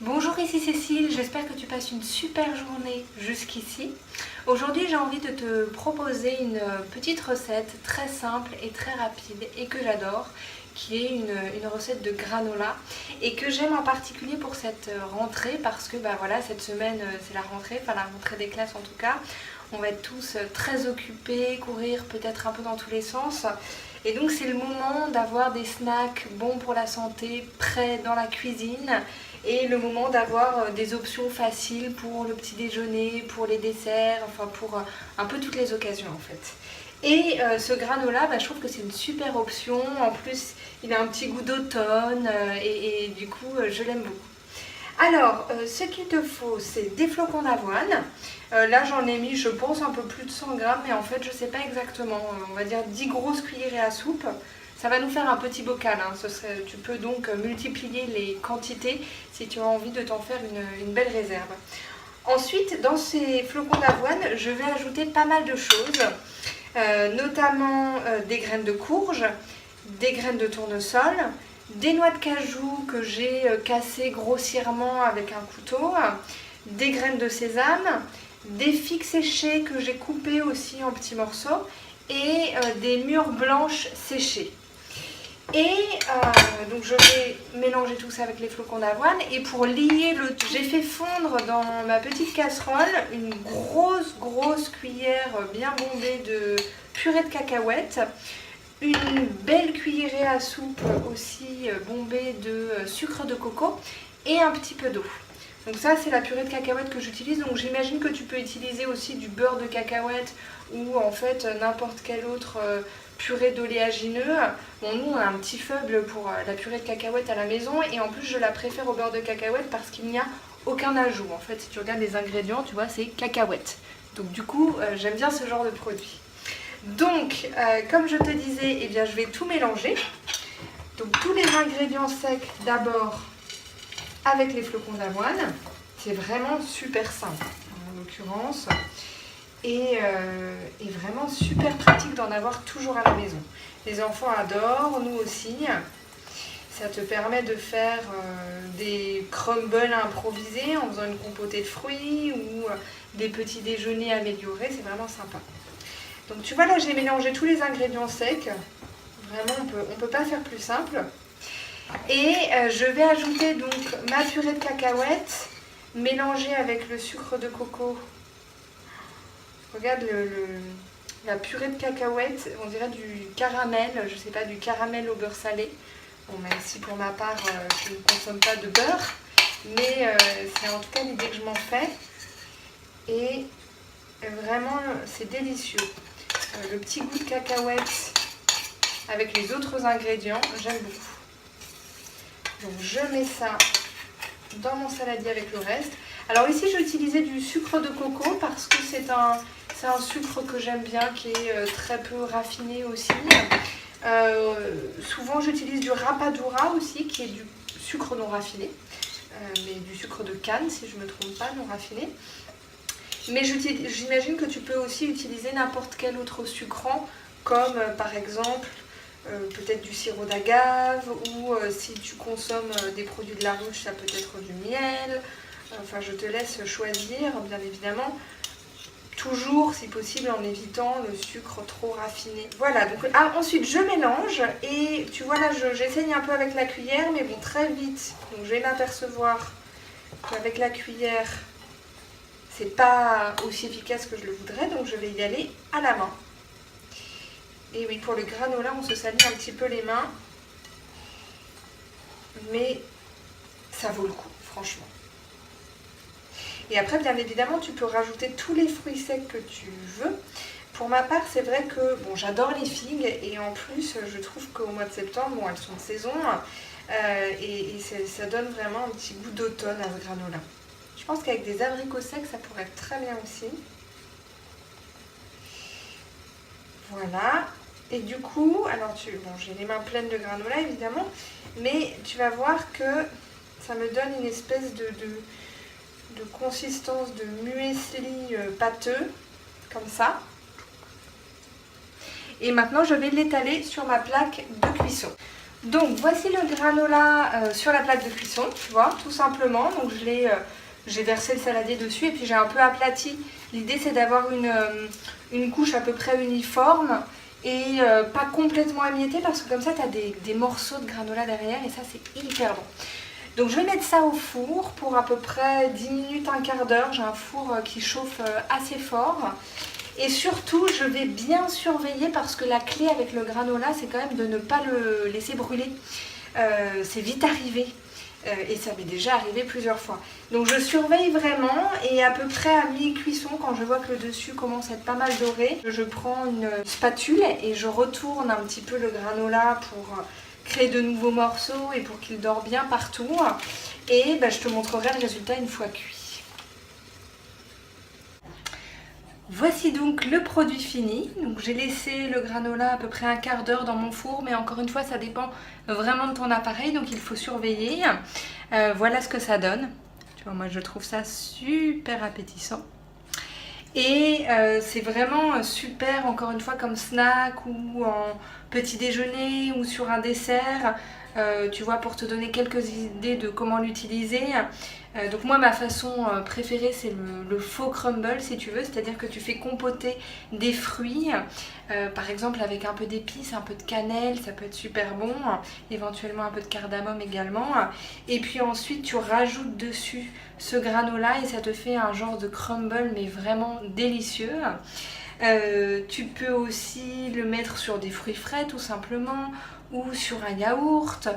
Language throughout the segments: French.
Bonjour, ici Cécile, j'espère que tu passes une super journée jusqu'ici. Aujourd'hui j'ai envie de te proposer une petite recette très simple et très rapide et que j'adore, qui est une recette de granola et que j'aime en particulier pour cette rentrée parce que voilà, cette semaine c'est la rentrée des classes en tout cas. On va être tous très occupés, courir peut-être un peu dans tous les sens. Et donc c'est le moment d'avoir des snacks bons pour la santé, prêts dans la cuisine. Et le moment d'avoir des options faciles pour le petit déjeuner, pour les desserts, enfin pour un peu toutes les occasions en fait. Et ce granola, je trouve que c'est une super option. En plus, il a un petit goût d'automne et du coup, je l'aime beaucoup. Alors, ce qu'il te faut, c'est des flocons d'avoine. Là, j'en ai mis, je pense, un peu plus de 100 grammes, mais en fait, je ne sais pas exactement. On va dire 10 grosses cuillerées à soupe. Ça va nous faire un petit bocal. Hein. Tu peux donc multiplier les quantités si tu as envie de t'en faire une belle réserve. Ensuite, dans ces flocons d'avoine, je vais ajouter pas mal de choses, notamment des graines de courge, des graines de tournesol, des noix de cajou que j'ai cassées grossièrement avec un couteau, des graines de sésame, des figues séchées que j'ai coupées aussi en petits morceaux et des mûres blanches séchées. Et donc je vais mélanger tout ça avec les flocons d'avoine et pour lier le tout, j'ai fait fondre dans ma petite casserole une grosse cuillère bien bombée de purée de cacahuètes, une belle cuillerée à soupe aussi bombée de sucre de coco et un petit peu d'eau. Donc ça c'est la purée de cacahuètes que j'utilise, donc j'imagine que tu peux utiliser aussi du beurre de cacahuète ou en fait n'importe quel autre purée d'oléagineux. Bon, nous on a un petit faible pour la purée de cacahuètes à la maison et en plus je la préfère au beurre de cacahuète parce qu'il n'y a aucun ajout. En fait si tu regardes les ingrédients tu vois c'est cacahuètes. Donc du coup j'aime bien ce genre de produit. Donc comme je te disais, eh bien, je vais tout mélanger. Donc tous les ingrédients secs d'abord avec les flocons d'avoine. C'est vraiment super simple en l'occurrence. Et vraiment super pratique d'en avoir toujours à la maison. Les enfants adorent, nous aussi. Ça te permet de faire des crumbles improvisés en faisant une compotée de fruits ou des petits déjeuners améliorés, c'est vraiment sympa. Donc tu vois là j'ai mélangé tous les ingrédients secs, vraiment on peut pas faire plus simple. Et je vais ajouter donc ma purée de cacahuètes mélangée avec le sucre de coco. Regarde la purée de cacahuètes, on dirait du caramel, je sais pas, du caramel au beurre salé. Bon, même si pour ma part, je ne consomme pas de beurre, mais c'est en tout cas l'idée que je m'en fais. Et vraiment, c'est délicieux. Le petit goût de cacahuètes avec les autres ingrédients, j'aime beaucoup. Donc je mets ça dans mon saladier avec le reste. Alors ici j'ai utilisé du sucre de coco parce que c'est un sucre que j'aime bien qui est très peu raffiné aussi. Souvent j'utilise du rapadura aussi qui est du sucre non raffiné, mais du sucre de canne si je ne me trompe pas, non raffiné. Mais j'imagine que tu peux aussi utiliser n'importe quel autre sucrant comme par exemple peut-être du sirop d'agave ou si tu consommes des produits de la ruche ça peut être du miel. Enfin je te laisse choisir bien évidemment. Toujours, si possible, en évitant le sucre trop raffiné. Voilà, donc ensuite je mélange et tu vois là, j'essaye un peu avec la cuillère, mais bon, très vite. Donc je vais m'apercevoir qu'avec la cuillère, c'est pas aussi efficace que je le voudrais, donc je vais y aller à la main. Et oui, pour le granola, on se salit un petit peu les mains, mais ça vaut le coup, franchement. Et après, bien évidemment, tu peux rajouter tous les fruits secs que tu veux. Pour ma part, c'est vrai que bon, j'adore les figues et en plus, je trouve qu'au mois de septembre, bon, elles sont de saison et ça donne vraiment un petit goût d'automne à ce granola. Je pense qu'avec des abricots secs, ça pourrait être très bien aussi. Voilà. Et du coup, alors bon, j'ai les mains pleines de granola évidemment, mais tu vas voir que ça me donne une espèce de consistance de muesli pâteux, comme ça. Et maintenant, je vais l'étaler sur ma plaque de cuisson. Donc voici le granola sur la plaque de cuisson, tu vois, tout simplement. Donc j'ai versé le saladier dessus et puis j'ai un peu aplati. L'idée c'est d'avoir une couche à peu près uniforme et pas complètement émiettée parce que comme ça tu as des morceaux de granola derrière et ça c'est hyper bon. Donc je vais mettre ça au four pour à peu près 10 minutes, un quart d'heure. J'ai un four qui chauffe assez fort. Et surtout, je vais bien surveiller parce que la clé avec le granola, c'est quand même de ne pas le laisser brûler. C'est vite arrivé. Et ça m'est déjà arrivé plusieurs fois. Donc je surveille vraiment et à peu près à mi-cuisson, quand je vois que le dessus commence à être pas mal doré, je prends une spatule et je retourne un petit peu le granola pour créer de nouveaux morceaux et pour qu'il dore bien partout. Et je te montrerai le résultat une fois cuit. Voici donc le produit fini. Donc j'ai laissé le granola à peu près un quart d'heure dans mon four, mais encore une fois ça dépend vraiment de ton appareil, donc il faut surveiller. Voilà ce que ça donne. Tu vois, moi je trouve ça super appétissant. Et c'est vraiment super, encore une fois, comme snack ou en petit déjeuner ou sur un dessert. Tu vois, pour te donner quelques idées de comment l'utiliser. Donc moi, ma façon préférée, c'est le faux crumble, si tu veux. C'est-à-dire que tu fais compoter des fruits, par exemple avec un peu d'épices, un peu de cannelle, ça peut être super bon. Éventuellement un peu de cardamome également. Et puis ensuite, tu rajoutes dessus ce granola et ça te fait un genre de crumble, mais vraiment délicieux. Tu peux aussi le mettre sur des fruits frais tout simplement, ou sur un yaourt,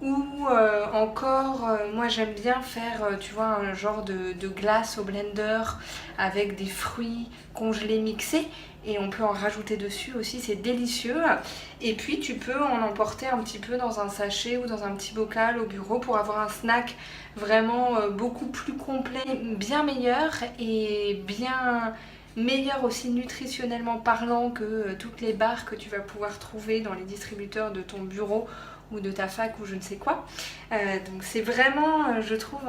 ou encore, moi j'aime bien faire, tu vois, un genre de glace au blender avec des fruits congelés mixés. Et on peut en rajouter dessus aussi, c'est délicieux. Et puis tu peux en emporter un petit peu dans un sachet ou dans un petit bocal au bureau pour avoir un snack vraiment beaucoup plus complet, bien meilleur et bien meilleur aussi nutritionnellement parlant que toutes les barres que tu vas pouvoir trouver dans les distributeurs de ton bureau ou de ta fac ou je ne sais quoi. Donc c'est vraiment, je trouve,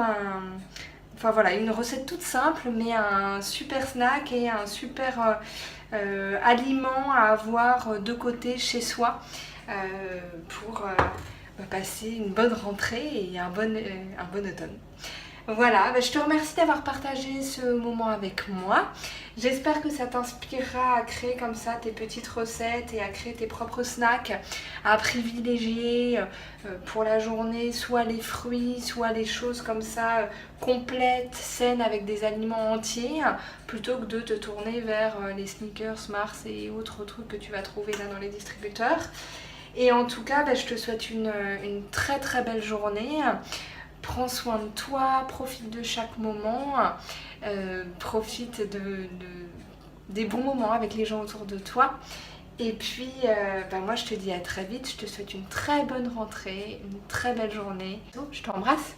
enfin voilà, une recette toute simple mais un super snack et un super aliment à avoir de côté chez soi pour passer une bonne rentrée et un bon automne. Voilà, je te remercie d'avoir partagé ce moment avec moi. J'espère que ça t'inspirera à créer comme ça tes petites recettes et à créer tes propres snacks, à privilégier pour la journée soit les fruits, soit les choses comme ça complètes, saines avec des aliments entiers, plutôt que de te tourner vers les Snickers, Mars et autres trucs que tu vas trouver là dans les distributeurs. Et en tout cas, je te souhaite une très très belle journée. Prends soin de toi, profite de chaque moment, profite des bons moments avec les gens autour de toi. Et puis, moi je te dis à très vite, je te souhaite une très bonne rentrée, une très belle journée. Je t'embrasse.